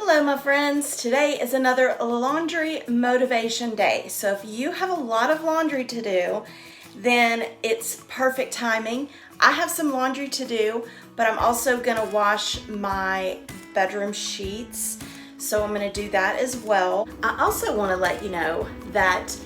Hello my friends, today is another laundry motivation day. So if you have a lot of laundry to do, then it's perfect timing. I have some laundry to do, but I'm also gonna wash my bedroom sheets. So I'm gonna do that as well. I also wanna let you know that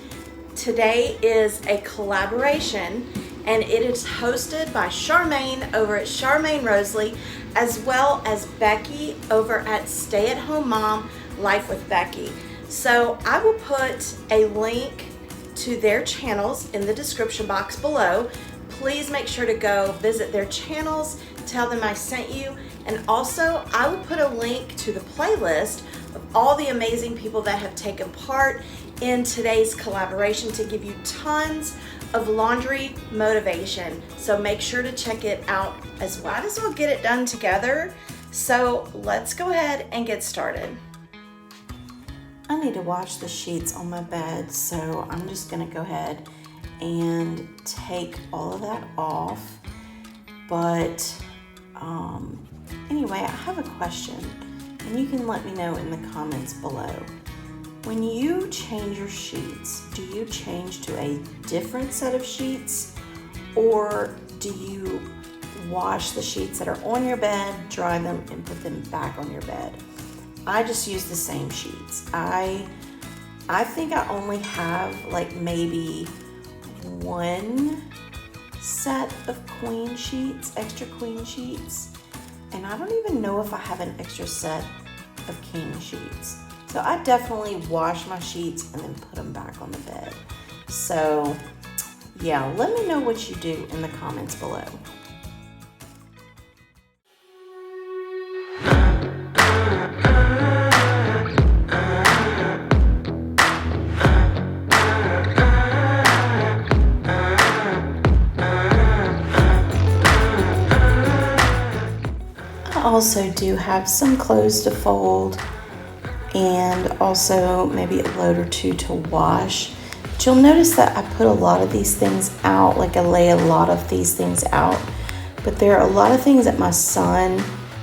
today is a collaboration and it is hosted by Charmaine over at Charmaine Rosalie, as well as Becky over at Stay at Home Mom Life with Becky. So I will put a link to their channels in the description box below. Please make sure to go visit their channels, tell them I sent you, and also I will put a link to the playlist of all the amazing people that have taken part in today's collaboration to give you tons of laundry motivation. So make sure to check it out as well. Might as well get it done together. So let's go ahead and get started. I need to wash the sheets on my bed, so I'm just gonna go ahead and take all of that off. But anyway, I have a question, and you can let me know in the comments below. When you change your sheets, do you change to a different set of sheets, or do you wash the sheets that are on your bed, dry them, and put them back on your bed? I just use the same sheets. I think I only have like maybe one set of queen sheets, extra queen sheets, and I don't even know if I have an extra set of king sheets. So I definitely wash my sheets and then put them back on the bed. So yeah, let me know what you do in the comments below. I also do have some clothes to fold, and also maybe a load or two to wash. But you'll notice that I put a lot of these things out, like I lay a lot of these things out. But there are a lot of things that my son,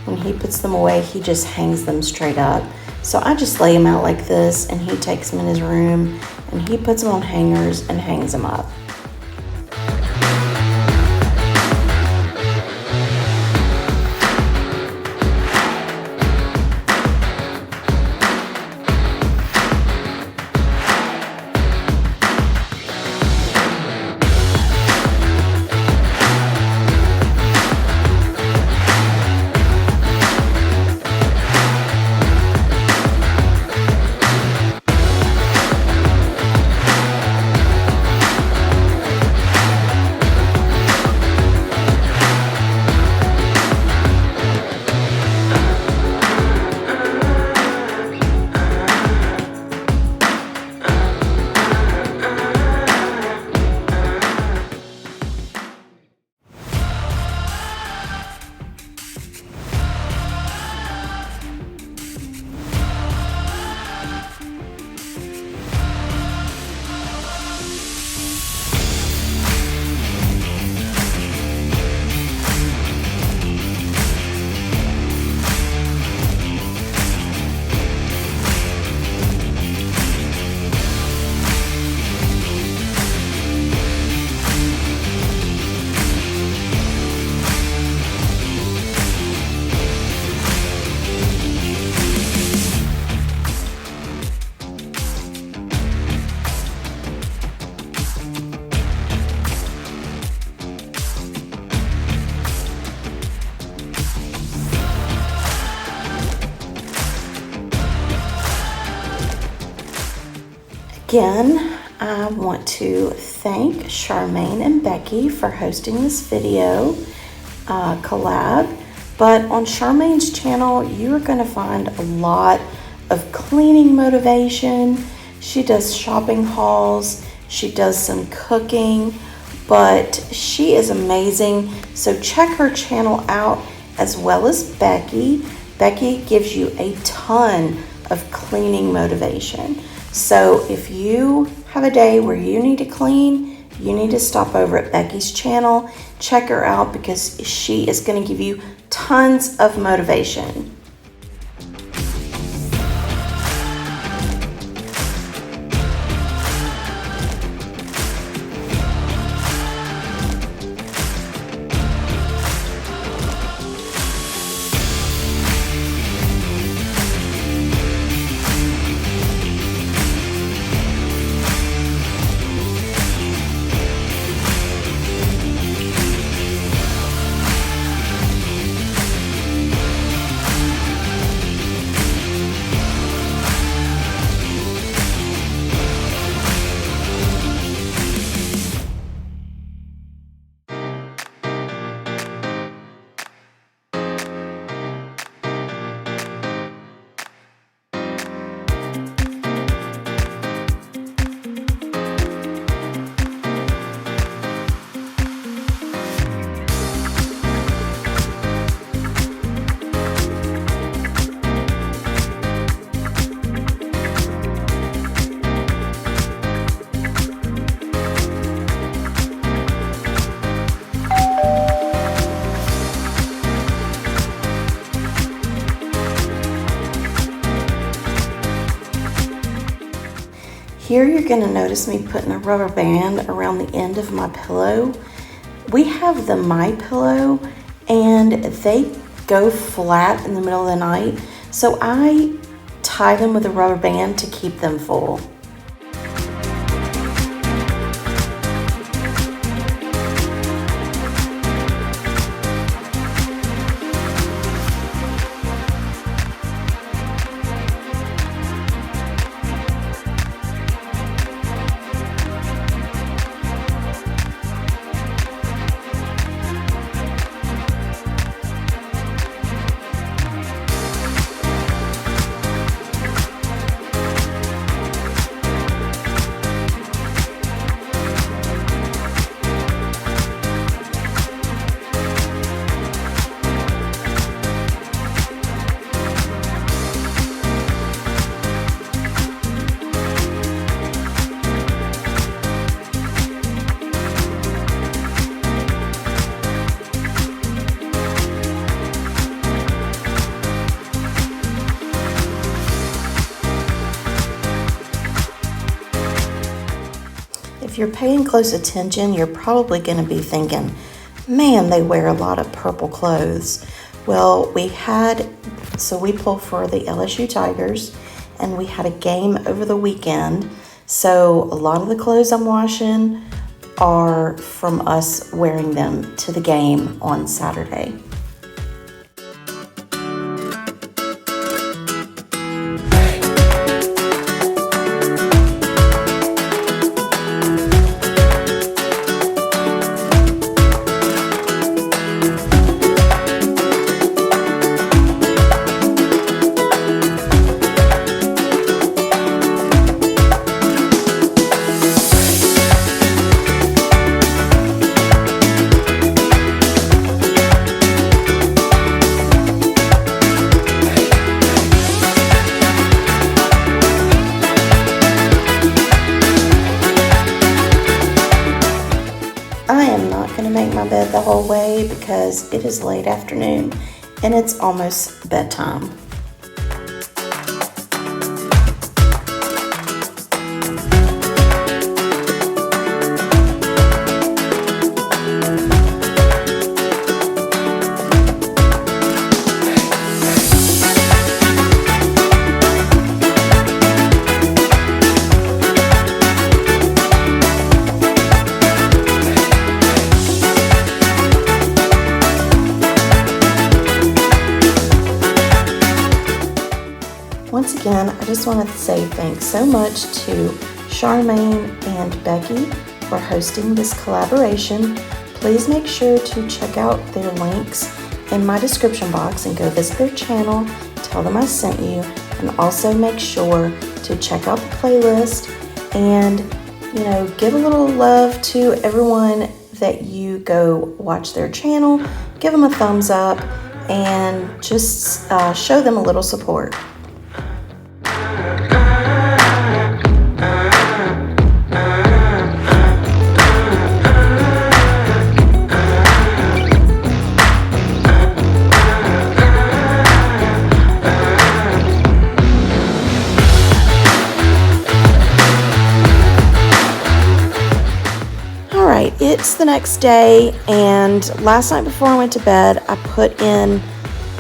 when he puts them away, he just hangs them straight up. So I just lay them out like this, and he takes them in his room and he puts them on hangers and hangs them up. Again, I want to thank Charmaine and Becky for hosting this video collab. But on Charmaine's channel, you're going to find a lot of cleaning motivation. She does shopping hauls. She does some cooking, but she is amazing. So check her channel out, as well as Becky. Becky gives you a ton of cleaning motivation. So if you have a day where you need to clean, you need to stop over at Becky's channel, check her out, because she is going to give you tons of motivation. Here you're gonna notice me putting a rubber band around the end of my pillow. We have the My Pillow and they go flat in the middle of the night, so I tie them with a rubber band to keep them full. If you're paying close attention, you're probably going to be thinking, man, they wear a lot of purple clothes. Well, we pull for the LSU Tigers, and we had a game over the weekend. So a lot of the clothes I'm washing are from us wearing them to the game on Saturday. I am not going to make my bed the whole way because it is late afternoon and it's almost bedtime. Once again, I just wanted to say thanks so much to Charmaine and Becky for hosting this collaboration. Please make sure to check out their links in my description box and go visit their channel, tell them I sent you, and also make sure to check out the playlist and, give a little love to everyone that you go watch their channel. Give them a thumbs up and just show them a little support. It's the next day, and last night before I went to bed, I put in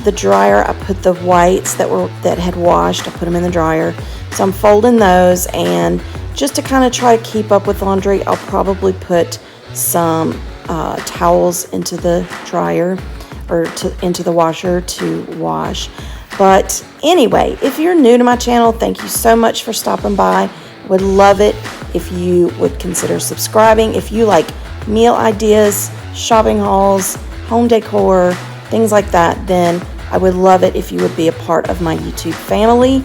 the dryer. I put the whites that had washed, I put them in the dryer. So I'm folding those, and just to kind of try to keep up with laundry, I'll probably put some towels into the dryer or into the washer to wash. But anyway, if you're new to my channel, thank you so much for stopping by. Would love it if you would consider subscribing. If you like meal ideas, shopping hauls, home decor, things like that, then I would love it if you would be a part of my YouTube family.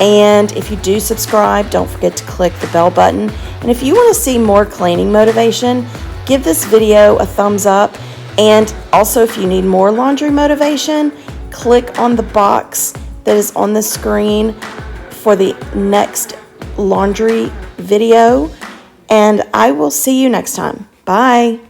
And if you do subscribe, don't forget to click the bell button. And if you want to see more cleaning motivation, give this video a thumbs up. And also, if you need more laundry motivation, click on the box that is on the screen for the next laundry video. And I will see you next time. Bye.